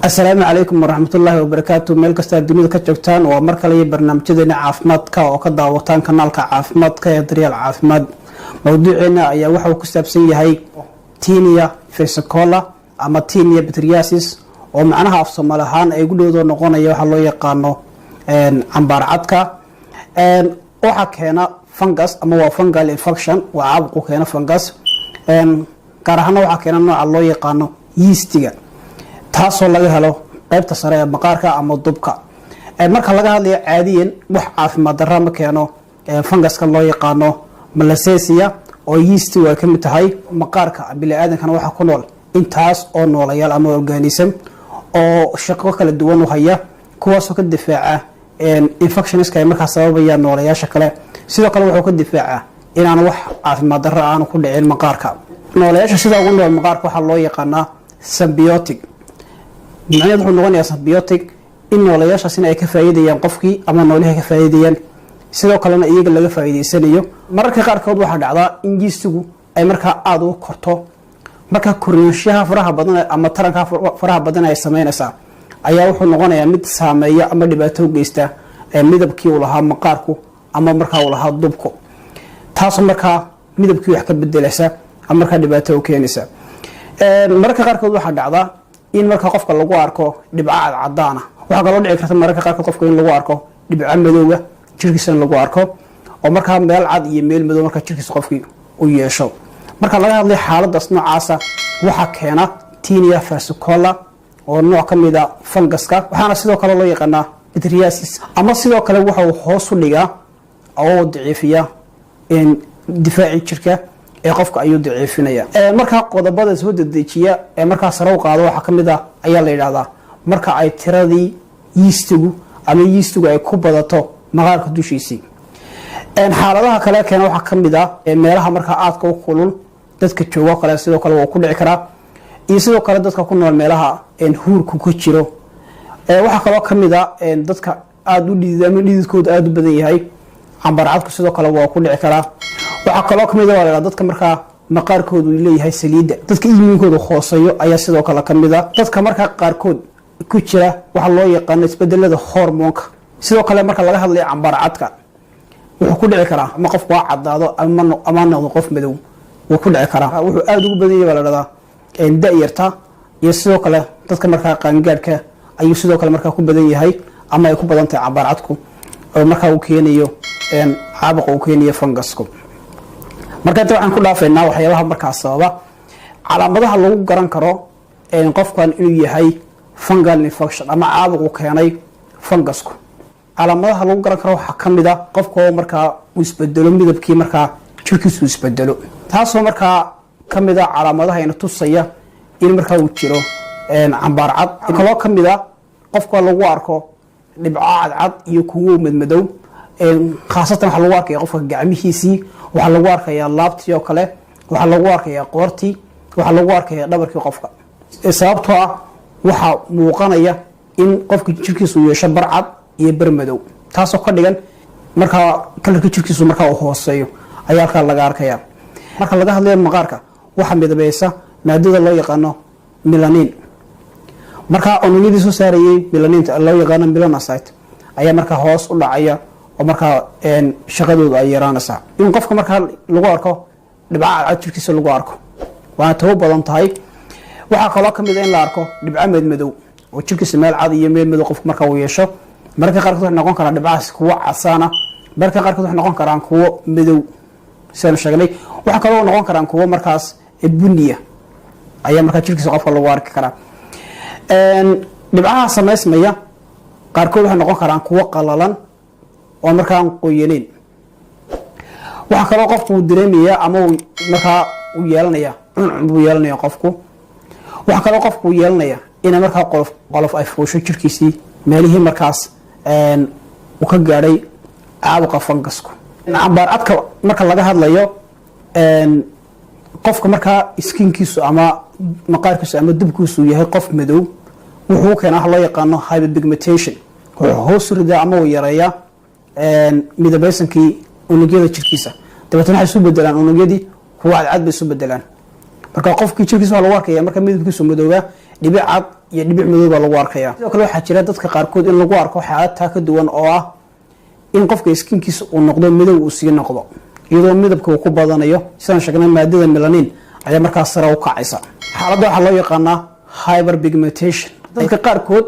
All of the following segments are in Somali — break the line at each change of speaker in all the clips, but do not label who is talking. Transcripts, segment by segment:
السلام عليكم ورحمة الله وبركاته. ميل كستا الدنيا كجوجتان ومركلي برنامجنا عافمادك oo ka daawataan kanaalka caafimaadka ee Daryeel Caafimaad. Mawduuceena ayaa waxa uu ku saabsan yahay tinea fascicular ama tinea pityriasis oo macnaha af Soomaali ahaan ay gudoodo noqonaya waxa loo yaqaano cambaar cadka waxa keena fungus ama waa fungal infection waa caabuq keena fungus gaar ahaan waxa keena nooca loo yaqaano yeastiga taasoo laga helo qaybta sare ee maqaarka ama dubka marka laga hadlayo caadiyan wax caafimaad darro ma keeno funguska loo yaqaano malassezia oo yeast way ka mid tahay maqaarka bini'aadamkana waxa ku nool intaas oo noolayaal ama organism oo shaqo kala duwan u haya kuwaas oo ka difaaca infections ka marka sababaya noolayaasha kale sidoo kale wuxuu ka difaaca inaan wax caafimaad darro aan ku dhicin maqaarka noolayaasha sida ugu nool maqaarka waxa loo yaqaanaa symbiotic macnaheedu wuxuu noqonayaa symbiotic in noolayaashaas ay ka faa'iideeyaan qofkii ama noolaha ka faa'iideeyaan sidoo kalena iyaga laga faa'iideysanayo mararka qaarkood waxa dhacda in jiistigu ay marka aad u korto marka koriyaashaha faraha badan ama taranka faraha badan ay sameynaysaa ayaa wuxuu noqonayaa mid saameeya ama dhibaato u geysta midabkii uu lahaa maqaarku ama marka uu lahaa dubku taas marka midabkii wax ka bedelaysa ama marka dhibaato u keenaysa mararka qaarkood waxa dhacda in marka qofka lagu arko dhibco cadaan waxa kale oo dhici karta mararka qaarkood qofka in lagu arko dhibco madowga jirkiisa lagu arko oo marka meel cad iyo meel madow marka jirkiisa qofkii u yeesho marka laga hadlay xaaladaas noocaasa waxa keena tinea fascicular oo nooc kamid ah funguska waxaana sidoo kale loo yaqaanaa pityriasis ama sidoo kale waxa uu hoos u dhigaa oo daciifiya in difaaci jirka ee qofka ayuu daciifinaya marka qodobada soo dedejiya ee marka sare u qaado waxa kamid ah ayaa la yiraahdaa marka ay tiradii yeastigu ama yeastigu ay ku badato maqaarka dushiisii xaaladaha kale keena waxa kamid ah meelaha marka aadka u kulul dadka jooga kale sidoo kale waa ku dhici karaa iyo sidoo kale dadka ku nool meelaha huurku ku jiro waxa kale kamid ah dadka aad u dhiidama dhiidkooda aad u badan yahay cambar cadku sidoo kale waa ku dhici karaa waxa kale kamid ah dadka marka maqaarkoodu leeyahay saliida dadka iimkooda hooseeyo ayaa sidoo kale kamid ah dadka marka qaarkood ku jira waxa loo yaqaan isbedelada hormoonka sidoo kale marka laga hadlayo cambar cadka wuxuu ku dhici karaa ama qofku waa cadaado ama noqdo qof madow wuu ku dhici karaa wuxuu aad ugu badan yahay la da'yarta iyo sidoo kale dadka marka qaangaadhka ayuu sidoo kale marka ku badan yahay ama ay ku badan tahay cambar cadku oo marka uu keenayo caabuq uu keenayo fungusku marka inta waxaan ku dhaafeynaa waxyaabaha marka sababa calaamadaha lagu garan karo qofkan inuu yahay fungal infection ama caabuq uu keenay fungusku calaamadaha lagu garan karo waxa kamid ah qofka marka uu isbedelo midabkii marka jirkiisu isbedelo taasoo marka kamid ah calaamadaha ina tusaya in marka uu jiro cambaar cad kaloo kamid ah qofka lagu arko dhibco cad iyo kuwo madmadow khaasatan waxa lagu arkayaa qofka gacmihiisii waxa lagu arkayaa laabtii oo kale waxa lagu arkayaa qoortii waxa lagu arkayaa dhabarkii qofka sababtoo ah waxa muuqanaya in qofka jirkiisu yeesho barcad iyo barmadow taasoo ka dhigan marka kalarka jirkiisu marka uu hooseeyo ayaa ka laga arkayaa marka laga hadlayo maqaarka waxa midabaysa maadada loo yaqaano melanin marka unugyadii soo saarayay melaninta loo yaqaano melanocyte ayaa marka hoos u dhacaya oo marka shaqadooda ay yaraanaysaa in qofka marka lagu arko dhibco cad jirkiisa lagu arko waa tawo badan tahay waxa kale kamid ah in la arko dhibco madmadow oo jirkiisa meel cad iyo meel madow qofka marka uu yeesho marka qaarkood waxa noqon kara dhibcaas kuwa casaana marka qaarkood waxa noqon karaan kuwa madow saan sheegnay waxa kale oo noqon karaan kuwa markaas buniya ayaa marka jirkiisa qofka lagu arki karaa dhibcaha sameysmaya qaarkood waxa noqon karaan kuwa qalalan oo markaan qoyaneen waxa kale qofku dareemaya ama marka uu yeelanaya uu yeelanaya qofku waxa kale qofku yeelanaya in marka qolof ay fuusho jirkiisii meelihii markaas uu ka gaaray caabuqa fungusku cambaar cadka marka laga hadlayo qofka marka skinkiisu ama maqaarkiisu ama dubkiisu yahay qof madow wuxuu keenaa loo yaqaano hyperpigmentation wuxuu hoos ridaa ama uu yareeyaa midabaysankii unugyada jirkiisa dabeetana waxay isu bedelaan unugyadii kuwa cadcad bay isu bedelaan marka qofkii jirkiisa waxa lagu arkaya marka midabkiisu madowga dhibic cad iyo dhibic madow baa lagu arkaya. sidoo kale waxaa jira dadka qaarkood in lagu arko xaalad taa ka duwan oo ah in qofka skinkiisa uu noqdo madow uu sii noqdo iyadoo midabka uu ku badanayo sidaan sheegnay maadada melanin ayaa markaas sare u kacaysa. xaaladda waxaa loo yaqaanaa hyperpigmentation. dadka qaarkood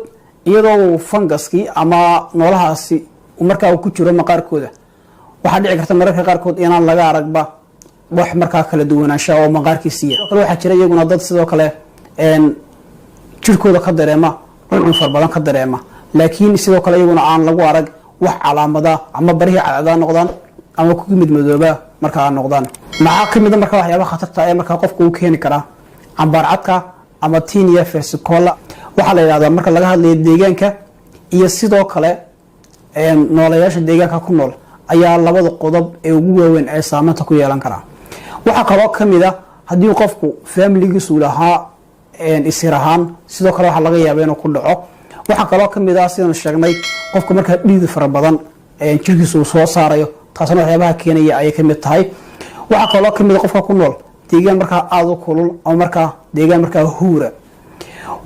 iyadoo funguskii ama noolahaasi markaa uu ku jiro maqaarkooda waxaa dhici karta mararka qaarkood inaan laga aragba wax markaa kala duwanaansha oo maqaarkiisiiya. sidoo kale waxaa jira iyaguna dad sidoo kale jirkooda ka dareema cuncun far badan ka dareema laakiin sidoo kale iyaguna aan lagu arag wax calaamada ama barihii cadcada noqdaan ama ku mid madooba markaa noqdaan. maxaa ka mid ah markaa waxyaabaha khatarta ee markaa qofka uu keeni karaa cambaar cadka ama tinea versicolor. waxaa la yidhahdaa marka laga hadlayo deegaanka iyo sidoo kale nooleyaasha deegaanka ku nool ayaa labada qodob ee ugu waaweyn ee saameynta ku yeelan karaa. waxaa kaloo ka mid ah haddii qofku familigiisu lahaa isir ahaan sidoo kale waxaa laga yaabaa inuu ku dhaco. waxaa kaloo ka mid ah sidaan sheegnay qofka markaa dhiid fara badan jirkiisu uu soo saarayo taasna waxyaabaha keenaya ayay ka mid tahay. waxaa kaloo ka mid ah qofka ku nool deegaan markaa aada u kulul ama markaa deegaan markaa huura.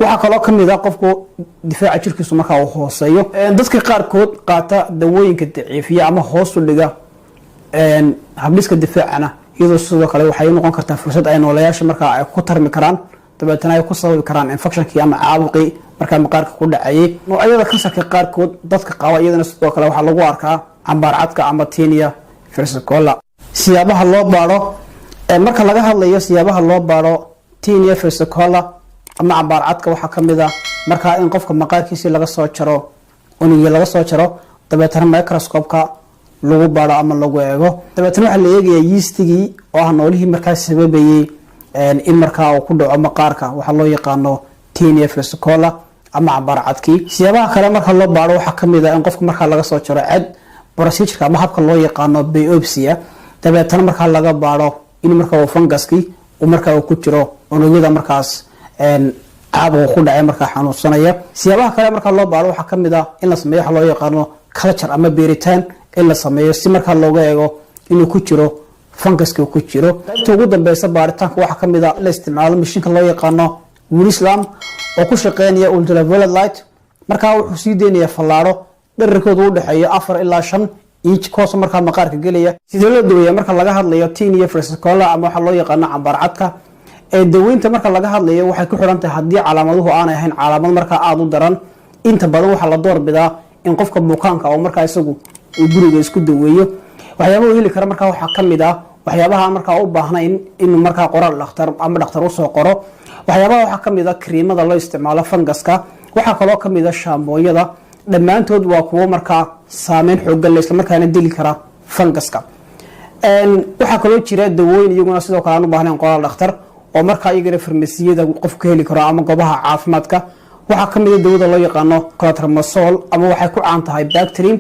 waxaa kaloo ka mid ah qofku difaaca jirkiisu markaa uu hooseeyo. dadka qaarkood qaata dawooyinka daciifiya ama hoos u dhiga habdhiska difaacana iyadoo sidoo kale waxay noqon kartaa fursad ay nooleyaasha markaa ay ku tarmi karaan dabeetana ay ku sababi karaan infectionkii ama caabuqii markaa maqaarka ku dhacayay. noocyada kansarka qaarkood dadka qaba iyadana sidoo kale waxaa lagu arkaa cambaar cadka ama tinea versicolor. siyaabaha loo baaro marka laga hadlayo siyaabaha loo baaro tinea versicolor ama cambaar cadka waxaa ka mid ah markaa in qofka maqaarkiisii laga soo jaro unugii laga soo jaro dabeetana microscope-ka lagu baaro ama lagu eego. dabeetana waxaa la eegayaa yeastigii oo ah noolihii markaa sababayay in markaa uu ku dhaco maqaarka waxaa loo yaqaano tinea versicolor ama cambaar cadkii. siyaabaha kale marka loo baaro waxaa ka mid ah in qofka markaa laga soo jaro cad procedure ama habka loo yaqaano biopsia dabeetana markaa laga baaro in markaa uu funguskii uu markaa uu ku jiro unugyada markaas caabuqa ku dhacay markaa xanuunsanaya. siyaabaha kale markaa loo baaro waxaa ka mid ah in la sameeyo waxa loo yaqaano culture ama beeritaan in la sameeyo si markaa looga eego inuu ku jiro funguska ku jiro. inta ugu dambeysa baaritaanka waxaa ka mid ah la isticmaalo mashiinka loo yaqaano Willislam oo ku shaqeynaya ultraviolet light. markaa wuxuu sii deynayaa fallaaro dhererkooda u dhaxeeya 4 ilaa 5 inch koos markaa maqaarka gelaya. sidoo loo daweeyaa marka laga hadlayo tinea versicolor ama waxa loo yaqaano cambaar cadka daweynta marka laga hadlayo waxay ku xiran tahay haddii calaamaduhu aanay ahayn calaamad markaa aada u daran. inta badan waxaa la doorbidaa in qofka bukaanka oo markaa isagu uu guriga isku daweeyo. waxyaabaha heli kara markaa waxaa ka mid ah waxyaabaha markaa u baahnayn inuu markaa qoraal dhakhtar ama dhakhtar usoo qoro. waxyaabaha waxaa ka mid ah kariimada loo isticmaalo funguska. waxaa kaloo ka mid ah shaambooyada. dhammaantood waa kuwo markaa saameyn xoogan isla markaana dili kara funguska. waxaa kaloo jira dawooyin iyaguna sidoo kale aan u baahnayn qoraal dhakhtar oo markaa iyagana farmasiyada qofku heli karo ama goobaha caafimaadka. waxaa ka mid ah dawada loo yaqaano clotrimazole ama waxay ku caan tahay Bactrim.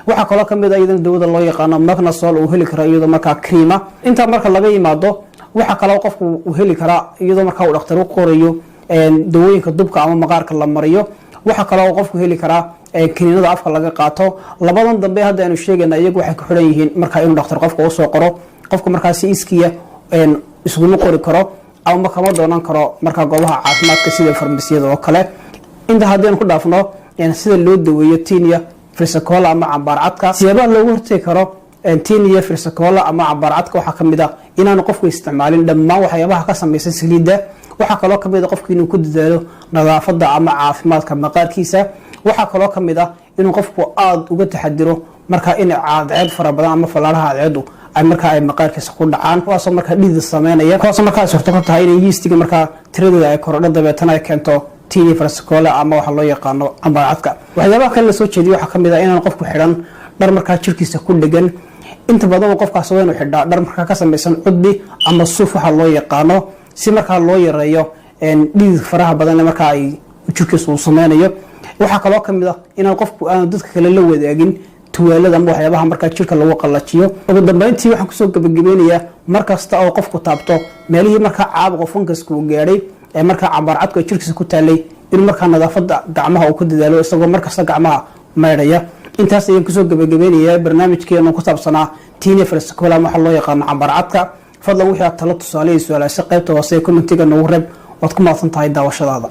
waxaa kaloo ka mid ah iyadana dawada loo yaqaano Magnasol oo heli karo iyadoo markaa creama. inta marka laga yimaado waxaa kaloo qofku uu heli karaa iyadoo markaa uu dhakhtar u qorayo dawooyinka dubka ama maqaarka la mariyo. waxaa kaloo qofku heli karaa kiniinada afka laga qaato. labadan dambe hadda aanu sheegayna iyagu waxay ku xiran yihiin markaa inuu dhakhtar qofka u soo qoro. qofka markaa si iskiya isuguma qori karo ama kama doonan karo markaa goobaha caafimaadka sida farmasiyada oo kale. inta haddii ku dhaafno sida loo daweeyo tinea versicolor ama cambaar cadka. siyaabaha loogu hortegi karo tinea versicolor ama cambaar cadka waxaa ka mid ah inaanu qofku isticmaalin dhammaan waxyaabaha ka samaysan saliidda. waxaa kaloo ka mid ah qofku inuu ku dadaalo nadaafadda ama caafimaadka maqaarkiisa. waxaa kaloo ka mid ah inuu qofku aada uga taxadiro markaa in cadceed fara badan ama fallaaraha cadceedu ay markaa ay maqaarkiisa ku dhacaan kuwaasoo markaa dhiida sameynaya kuwaasoo markaa suurto ka tahay inay yeastiga markaa tiradooda ay korodho dabeetana ay keento tinea versicolor ama waxa loo yaqaano cambaar cadka. waxyaabaha kale la soo jeediyo waxaa ka mid ah inaan qofku xidhan dhar markaa jirkiisa ku dhegan. inta badan qofkaas waa inuu xidhaa dhar markaa ka samaysan cudbi ama suuf waxa loo yaqaano si markaa loo yareeyo dhiid faraha badan markaa ay jirkiisa uu sameynayo. waxaa kaloo ka mid ah inaan qofku aan dadka kale la wadaagin tuwaalada ama waxyaabaha markaa jirka lagu qallajiyo. ugu dambeyntii waxaan kusoo gabagabeynayaa markasta oo qofku taabto meelihii markaa caabuqa funguska uu gaadhay ee markaa cambaar cadka jirkiisa ku taalay inuu markaa nadaafadda gacmaha uu ku dadaalo isagoo markasta gacmaha maydhaya. intaas ayaan kusoo gabagabeynayaa barnaamijkeenu ku saabsanaa tinea versicolor waxa loo yaqaano cambaar cadka. fadlan wixii aad talo tusaale iyo su'aalaha qaybta hoose ee commentiga nagu reeb waad ku mahadsan tahay daawashadaada.